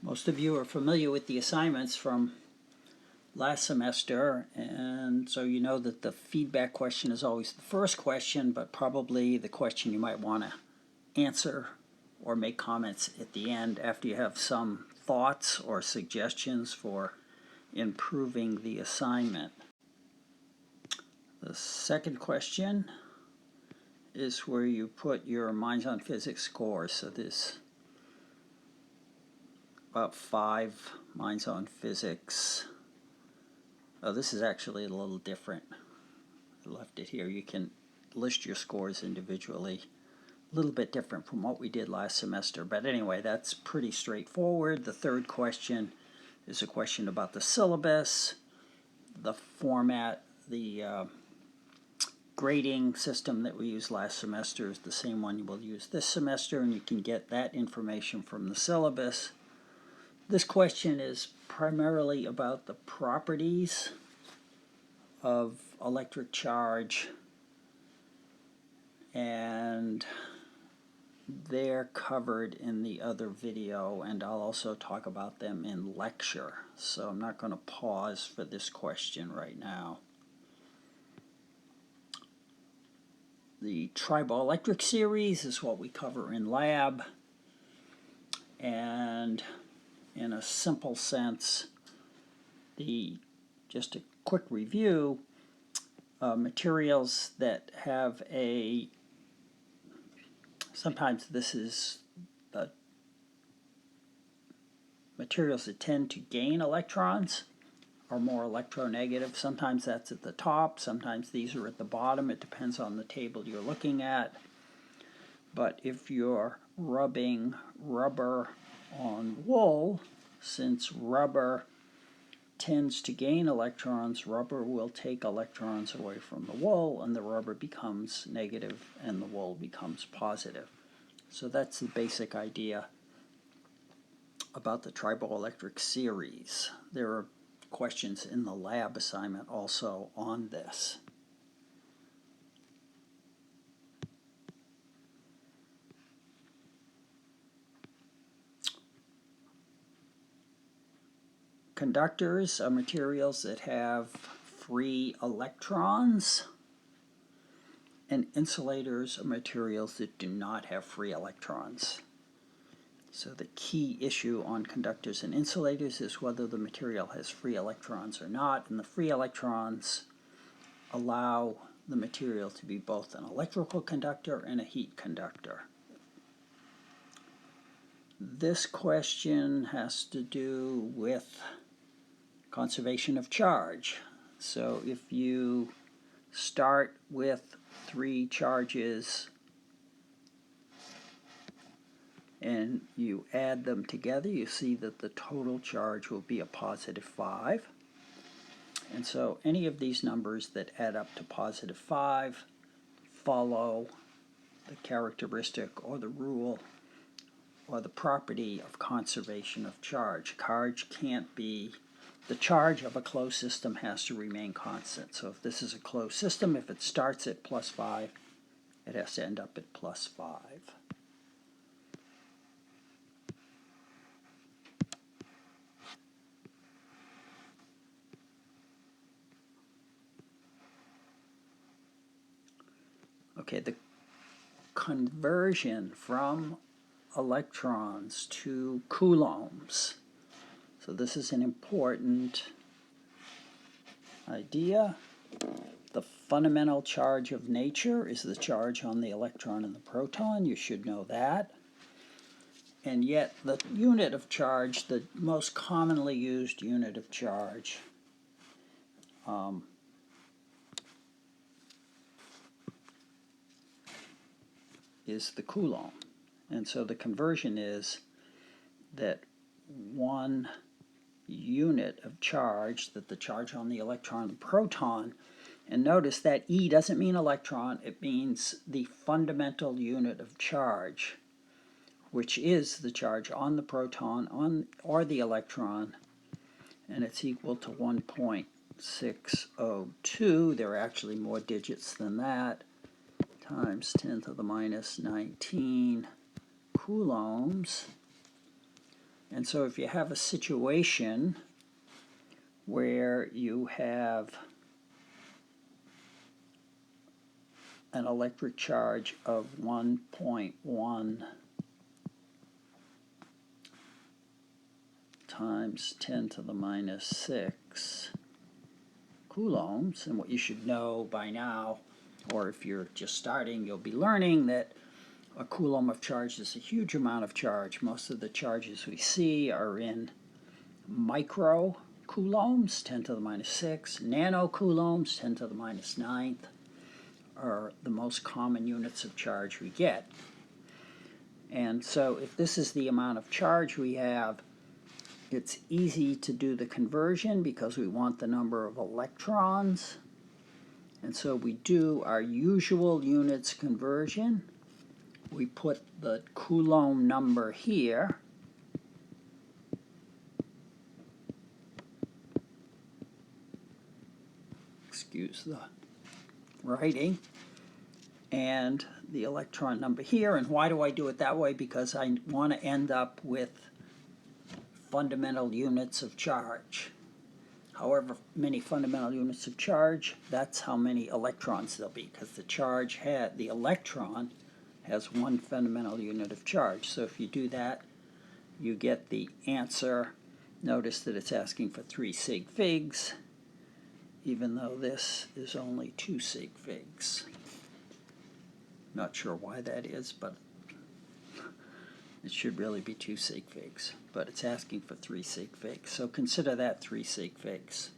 Most of you are familiar with the assignments from last semester, and so you know that the feedback question is always the first question, but probably the question you might want to answer or make comments at the end after you have some thoughts or suggestions for improving the assignment. The second question is where you put your Minds on Physics scores. So there's about 5 Minds on Physics. Oh, this is actually a little different. I left it here. You can list your scores individually. A little bit different from what we did last semester. But anyway, that's pretty straightforward. The third question is a question about the syllabus, the format, the grading system that we used last semester is the same one you will use this semester, and you can get that information from the syllabus. This question is primarily about the properties of electric charge, and they're covered in the other video, and I'll also talk about them in lecture. So I'm not going to pause for this question right now. The triboelectric series is what we cover in lab, and in a simple sense, just a quick review, materials that have sometimes this is materials that tend to gain electrons are more electronegative. Sometimes that's at the top, sometimes these are at the bottom. It depends on the table you're looking at. But if you're rubbing rubber on wool, since rubber tends to gain electrons, rubber will take electrons away from the wool, and the rubber becomes negative and the wool becomes positive. So that's the basic idea about the triboelectric series. There are questions in the lab assignment also on this. Conductors are materials that have free electrons, and insulators are materials that do not have free electrons. So the key issue on conductors and insulators is whether the material has free electrons or not, and the free electrons allow the material to be both an electrical conductor and a heat conductor. This question has to do with conservation of charge. So if you start with 3 charges and you add them together, you see that the total charge will be a positive 5. And so any of these numbers that add up to positive 5 follow the characteristic or the rule or the property of conservation of charge. The charge of a closed system has to remain constant. So if this is a closed system, if it starts at plus 5, it has to end up at plus 5. Okay, the conversion from electrons to coulombs. So this is an important idea. The fundamental charge of nature is the charge on the electron and the proton. You should know that. And yet the unit of charge, the most commonly used unit of charge, is the coulomb. And so the conversion is that 1 unit of charge, that the charge on the electron and the proton, and notice that E doesn't mean electron, it means the fundamental unit of charge, which is the charge on the proton or the electron, and it's equal to 1.602. There are actually more digits than that, times 10 to the minus 19 coulombs. And so if you have a situation where you have an electric charge of 1.1 times 10 to the minus 6 coulombs, and what you should know by now, or if you're just starting, you'll be learning that a coulomb of charge is a huge amount of charge. Most of the charges we see are in micro coulombs, 10 to the minus 6. Nano coulombs, 10 to the minus 9th, are the most common units of charge we get. And so if this is the amount of charge we have, it's easy to do the conversion because we want the number of electrons. And so we do our usual units conversion. We put the Coulomb number here. Excuse the writing. And the electron number here. And why do I do it that way? Because I want to end up with fundamental units of charge. However many fundamental units of charge, that's how many electrons there'll be, because the electron has one fundamental unit of charge. So if you do that, you get the answer. Notice that it's asking for 3 sig figs, even though this is only 2 sig figs. Not sure why that is, but it should really be 2 sig figs. But it's asking for 3 sig figs. So consider that 3 sig figs.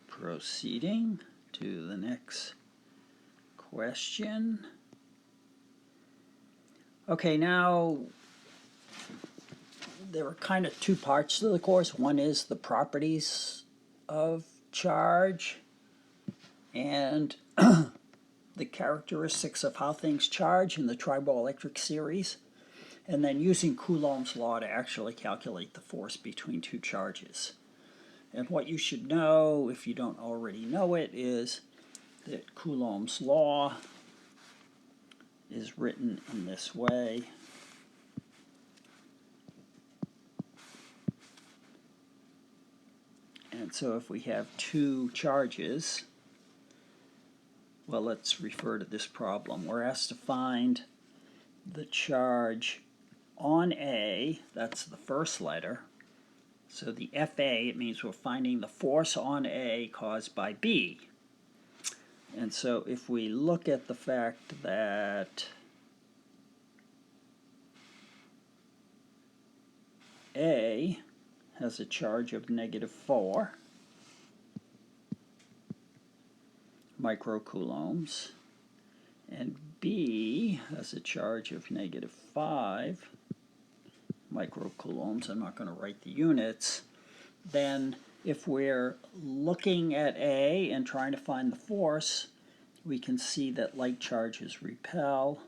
Proceeding to the next question. Okay, now there are kind of 2 parts to the course. One is the properties of charge and the characteristics of how things charge in the triboelectric series, and then using Coulomb's law to actually calculate the force between 2 charges. And what you should know, if you don't already know it, is that Coulomb's law is written in this way. And so if we have 2 charges, well, let's refer to this problem. We're asked to find the charge on A, that's the first letter. So the FA, it means we're finding the force on A caused by B. And so if we look at the fact that A has a charge of -4 microcoulombs, and B has a charge of -5 microcoulombs, I'm not going to write the units, then if we're looking at A and trying to find the force, we can see that like charges repel.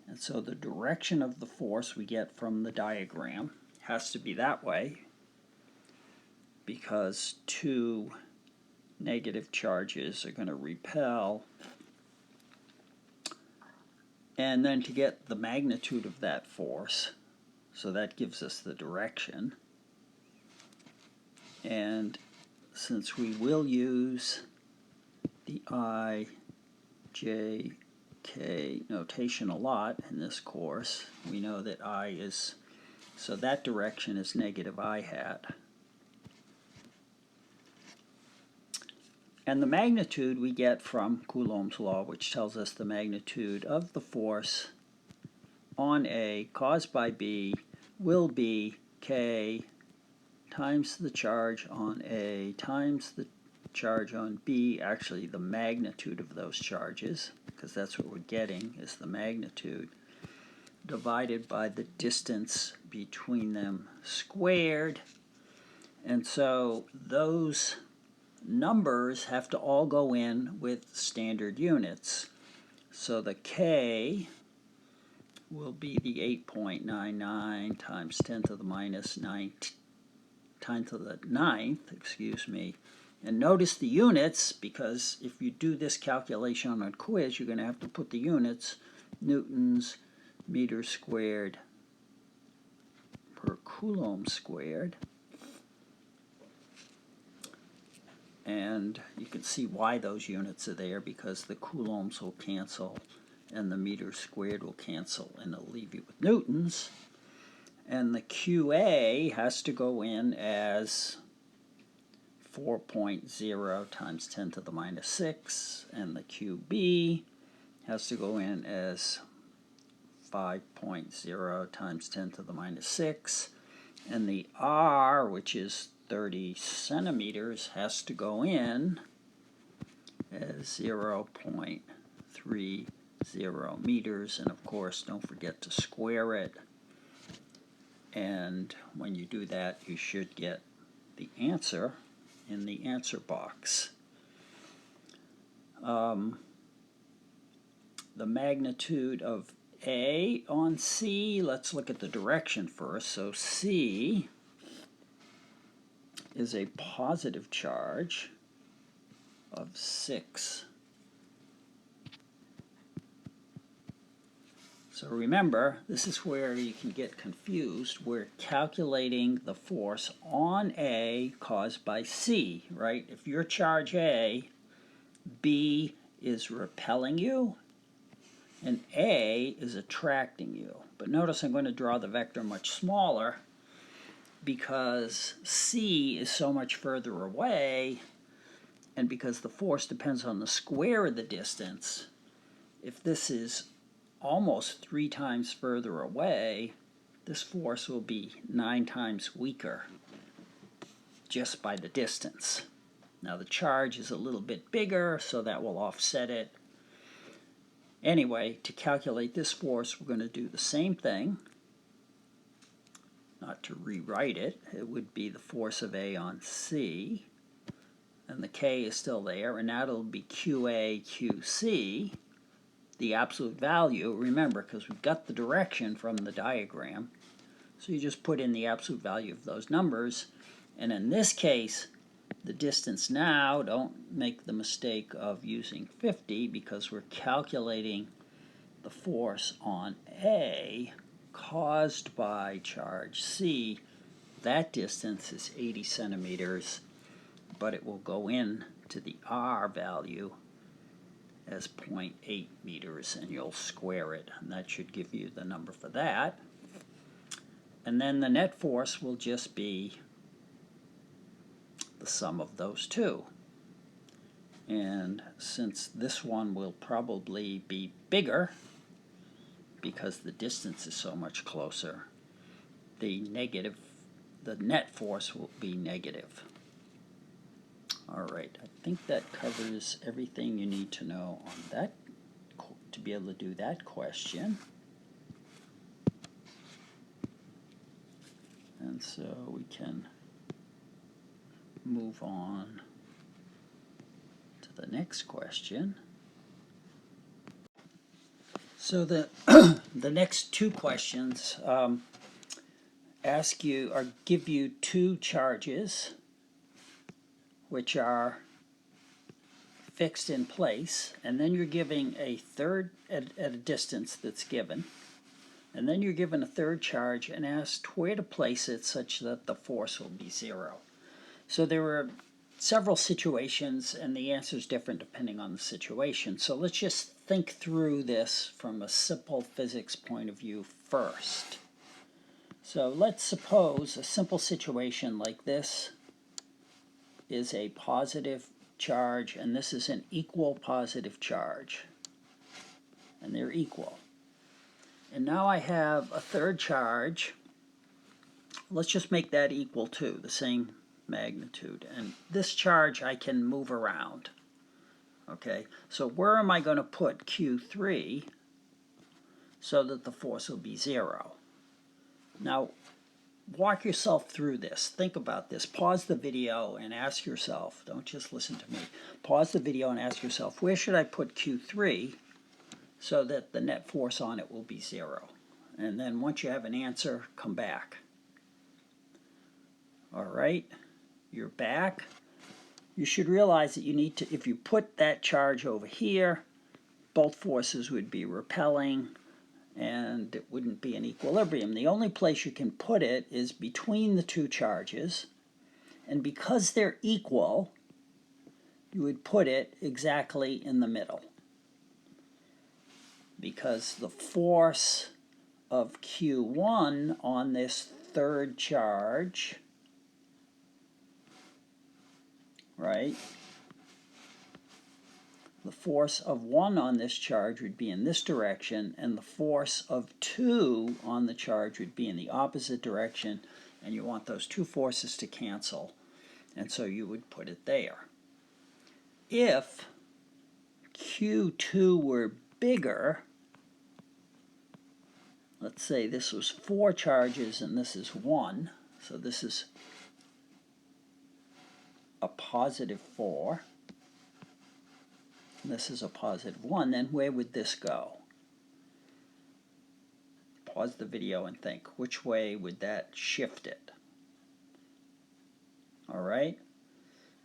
And so the direction of the force we get from the diagram has to be that way, because 2 negative charges are going to repel. And then to get the magnitude of that force, so that gives us the direction. And since we will use the I, J, K notation a lot in this course, we know that I is, so that direction is -I hat. And the magnitude we get from Coulomb's law, which tells us the magnitude of the force on A caused by B will be K times the charge on A times the charge on B, actually the magnitude of those charges, because that's what we're getting is the magnitude, divided by the distance between them squared. And so those numbers have to all go in with standard units. So the K will be the 8.99 times 10 to the minus 10 to the 9th, excuse me. And notice the units, because if you do this calculation on a quiz, you're going to have to put the units, newtons, meters squared per coulomb squared. And you can see why those units are there, because the coulombs will cancel and the meters squared will cancel, and it'll leave you with newtons. And the QA has to go in as 4.0 times 10 to the minus 6, and the QB has to go in as 5.0 times 10 to the minus 6, and the R, which is 30 centimeters, has to go in as 0.30 meters, and of course don't forget to square it. And when you do that, you should get the answer in the answer box. The magnitude of A on C, let's look at the direction first. So C is a positive charge of 6. So remember, this is where you can get confused. We're calculating the force on A caused by C, right? If you're charge A, B is repelling you, and A is attracting you. But notice I'm going to draw the vector much smaller because C is so much further away, and because the force depends on the square of the distance. If this is almost 3 times further away, this force will be 9 times weaker just by the distance. Now the charge is a little bit bigger, so that will offset it. Anyway, to calculate this force, we're going to do the same thing. Not to rewrite it, it would be the force of A on C, and the K is still there, and that'll be QA, QC. The absolute value, remember, because we've got the direction from the diagram, so you just put in the absolute value of those numbers. And in this case, the distance now, don't make the mistake of using 50, because we're calculating the force on A caused by charge C. That distance is 80 centimeters, but it will go in to the R value as 0.8 meters, and you'll square it, and that should give you the number for that. And then the net force will just be the sum of those two. And since this one will probably be bigger because the distance is so much closer, the net force will be negative. All right, I think that covers everything you need to know on that, to be able to do that question. And so we can move on to the next question. So the the next two questions give you two charges which are fixed in place, and then you're giving a third at a distance that's given, and then you're given a third charge and asked where to place it such that the force will be 0. So there are several situations, and the answer is different depending on the situation. So let's just think through this from a simple physics point of view first. So let's suppose a simple situation like this is a positive charge, and this is an equal positive charge, and they're equal. And now I have a third charge. Let's just make that equal to the same magnitude, and this charge I can move around. Okay, so where am I going to put Q3 so that the force will be 0? Now walk yourself through this. Think about this. Pause the video and ask yourself, don't just listen to me. Pause the video and ask yourself, where should I put Q3 so that the net force on it will be 0? And then once you have an answer, come back. All right, you're back. You should realize that you need to, if you put that charge over here, both forces would be repelling and it wouldn't be in equilibrium. The only place you can put it is between the two charges, and because they're equal, you would put it exactly in the middle, because the force of Q1 on this third charge, right? The force of 1 on this charge would be in this direction, and the force of 2 on the charge would be in the opposite direction, and you want those two forces to cancel, and so you would put it there. If Q2 were bigger, let's say this was 4 charges and this is 1, so this is a positive 4, and this is a positive 1, then where would this go? Pause the video and think, which way would that shift it? All right?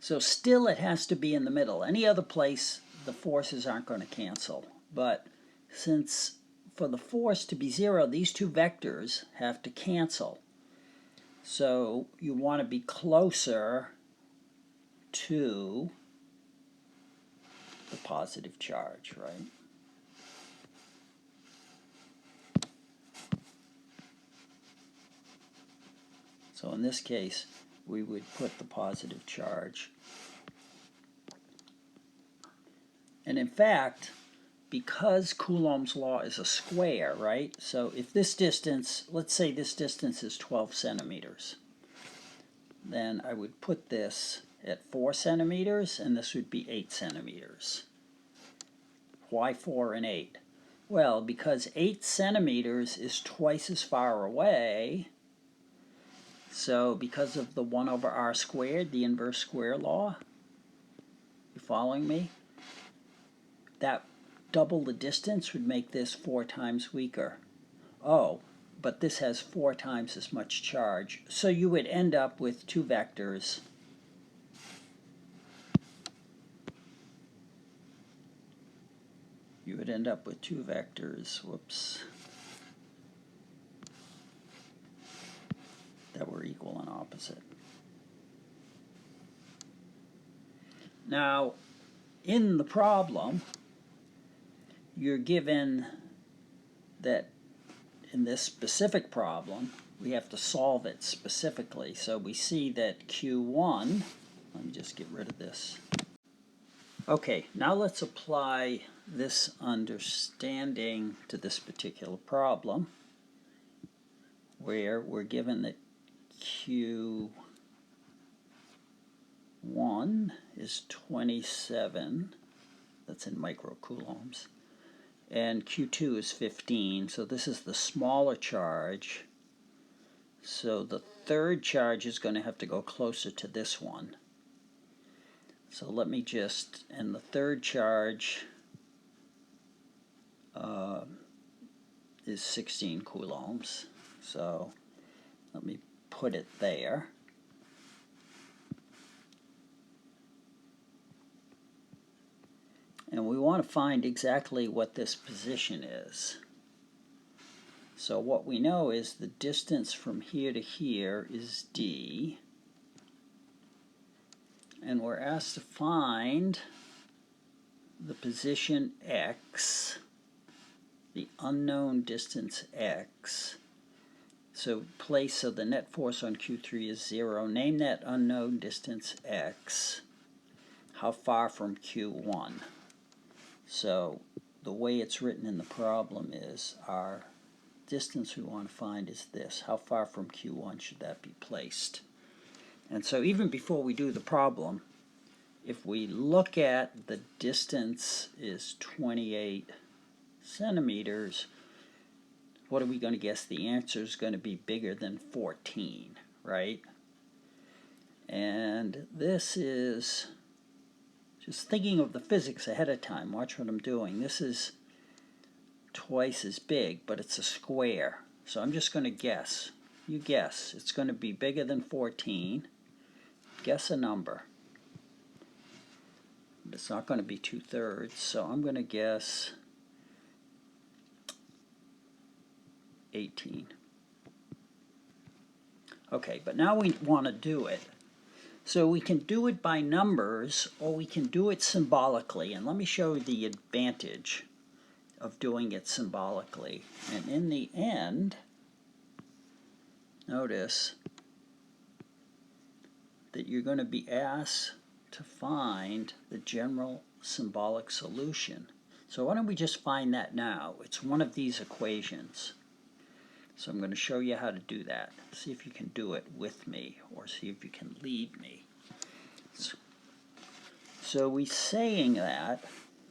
So still it has to be in the middle. Any other place, the forces aren't going to cancel. But since for the force to be 0, these two vectors have to cancel. So you want to be closer to the positive charge, right? So in this case, we would put the positive charge. And in fact, because Coulomb's law is a square, right? So if this distance, let's say this distance is 12 centimeters, then I would put this at 4 centimeters, and this would be 8 centimeters. Why 4 and 8? Well, because 8 centimeters is twice as far away, so because of the 1 over r squared, the inverse square law, you following me? That double the distance would make this 4 times weaker. Oh, but this has 4 times as much charge. So you would end up with two vectors. You would end up with two vectors, whoops, that were equal and opposite. Now, in the problem, you're given that in this specific problem, we have to solve it specifically. So we see that Q1, let me just get rid of this. Okay, now let's apply this understanding to this particular problem, where we're given that Q1 is 27, that's in microcoulombs, and Q2 is 15, so this is the smaller charge. So the third charge is going to have to go closer to this one. So let me just, and the third charge is 16 coulombs. So let me put it there. And we want to find exactly what this position is. So what we know is the distance from here to here is d. And we're asked to find the position x, the unknown distance x. So the net force on Q3 is 0. Name that unknown distance x. How far from Q1? So the way it's written in the problem is our distance we want to find is this. How far from Q1 should that be placed? And so even before we do the problem, if we look at the distance is 28 centimeters, what are we going to guess? The answer is going to be bigger than 14, right? And this is just thinking of the physics ahead of time. Watch what I'm doing. This is twice as big, but it's a square. So I'm just going to guess. you guess. It's going to be bigger than 14. Guess a number. It's not going to be 2/3, so I'm going to guess 18. Okay, but now we want to do it. So we can do it by numbers, or we can do it symbolically. And let me show you the advantage of doing it symbolically. And in the end, notice that you're going to be asked to find the general symbolic solution. So why don't we just find that now? It's one of these equations. So I'm going to show you how to do that. See if you can do it with me, or see if you can lead me. So we're saying that,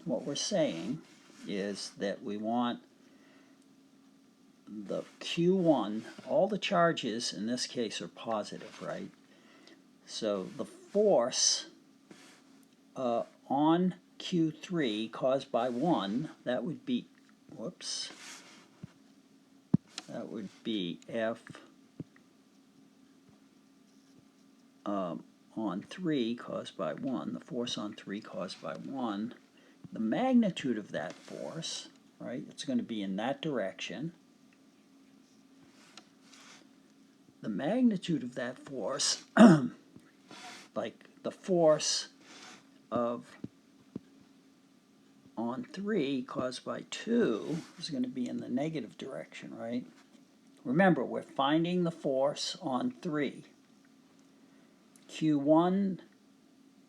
what we're saying is that we want the Q1, all the charges in this case are positive, right? So the force on Q3 caused by 1, that would be, whoops, that would be F on 3 caused by 1, the force on 3 caused by 1. The magnitude of that force, right, it's going to be in that direction. The magnitude of that force, like the force of on 3 caused by 2 is going to be in the negative direction, right? Remember, we're finding the force on 3. Q1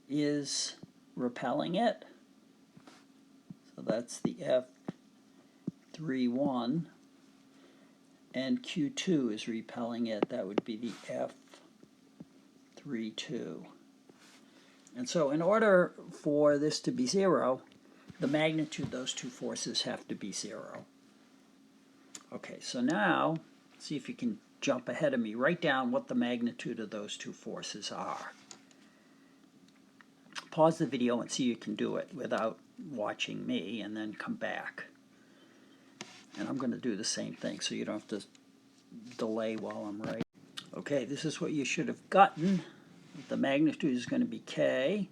is repelling it, so that's the F31, and Q2 is repelling it, that would be the F32. And so in order for this to be 0, the magnitude of those two forces have to be 0. Okay, so now, see if you can jump ahead of me. Write down what the magnitude of those two forces are. Pause the video and see if you can do it without watching me, and then come back. And I'm going to do the same thing, so you don't have to delay while I'm writing. Okay, this is what you should have gotten. The magnitude is going to be K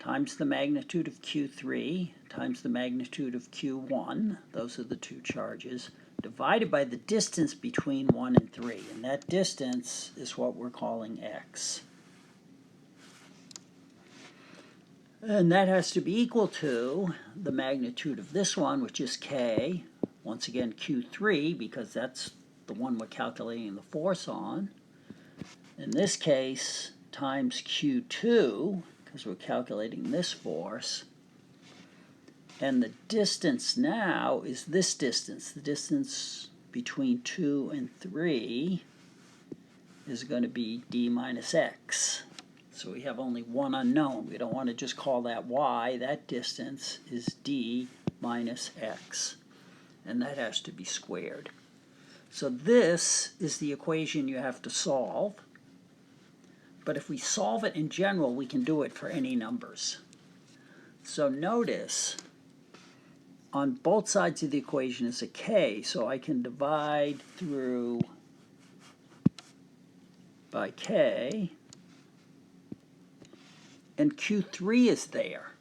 times the magnitude of Q3 times the magnitude of Q1. Those are the two charges, divided by the distance between 1 and 3. And that distance is what we're calling x. And that has to be equal to the magnitude of this one, which is K. Once again, Q3, because that's the one we're calculating the force on. In this case, times Q2, because we're calculating this force. And the distance now is this distance. The distance between 2 and 3 is going to be d minus x. So we have only one unknown. We don't want to just call that y. That distance is d minus x. And that has to be squared. So this is the equation you have to solve. But if we solve it in general, we can do it for any numbers. So notice, on both sides of the equation is a k, so I can divide through by k, and Q3 is there.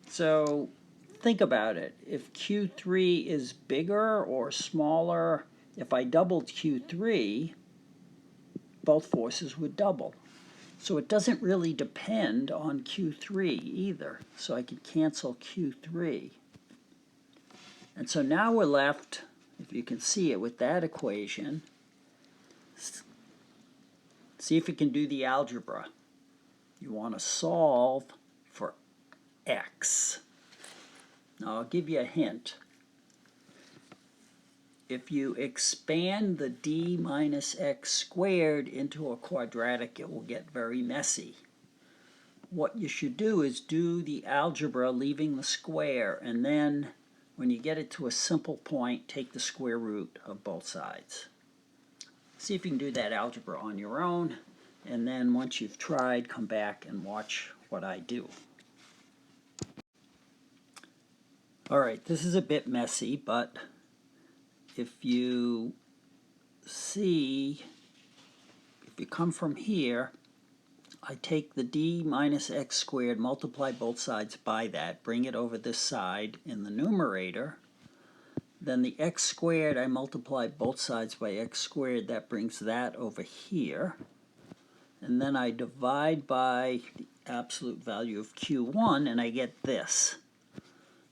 So think about it. If Q3 is bigger or smaller, if I doubled Q3, both forces would double. So it doesn't really depend on Q3 either. So I could cancel Q3. And so now we're left, if you can see it, with that equation. See if you can do the algebra. You want to solve for x. Now I'll give you a hint. If you expand the d minus x squared into a quadratic, it will get very messy. What you should do is do the algebra leaving the square, and then when you get it to a simple point, take the square root of both sides. See if you can do that algebra on your own, and then once you've tried, come back and watch what I do. All right, this is a bit messy, but if you see, if you come from here, I take the d minus x squared, multiply both sides by that, bring it over this side in the numerator. Then the x squared, I multiply both sides by x squared, that brings that over here. And then I divide by the absolute value of q1, and I get this.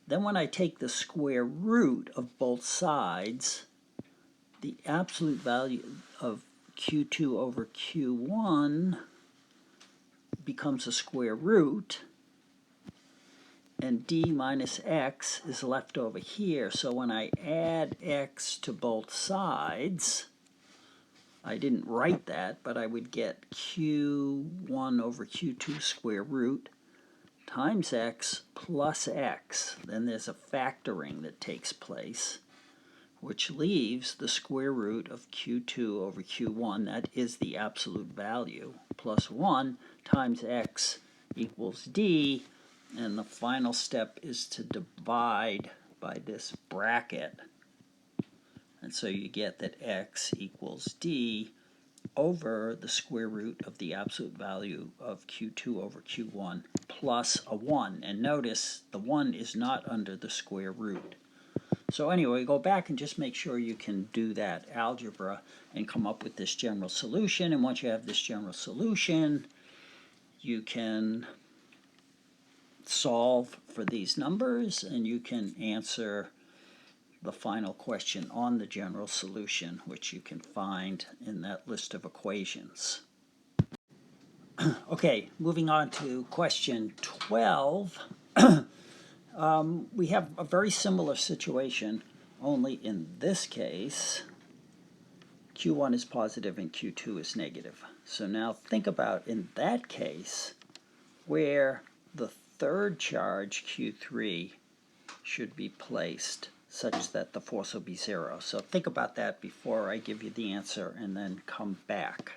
Then when I take the square root of both sides, the absolute value of q2 over q1 becomes a square root, and d minus x is left over here. So when I add x to both sides, I didn't write that, but I would get q1 over q2 square root times x plus x. Then there's a factoring that takes place, which leaves the square root of q2 over q1, that is the absolute value, plus 1 times x equals d, and the final step is to divide by this bracket. And so you get that x equals d over the square root of the absolute value of q2 over q1 plus a 1. And notice the 1 is not under the square root. So anyway, go back and just make sure you can do that algebra and come up with this general solution. And once you have this general solution, you can solve for these numbers and you can answer the final question on the general solution, which you can find in that list of equations. Okay, moving on to question 12. We have a very similar situation, only in this case, Q1 is positive and Q2 is negative. So now think about, in that case, where the third charge, Q3, should be placed such that the force will be 0. So think about that before I give you the answer and then come back.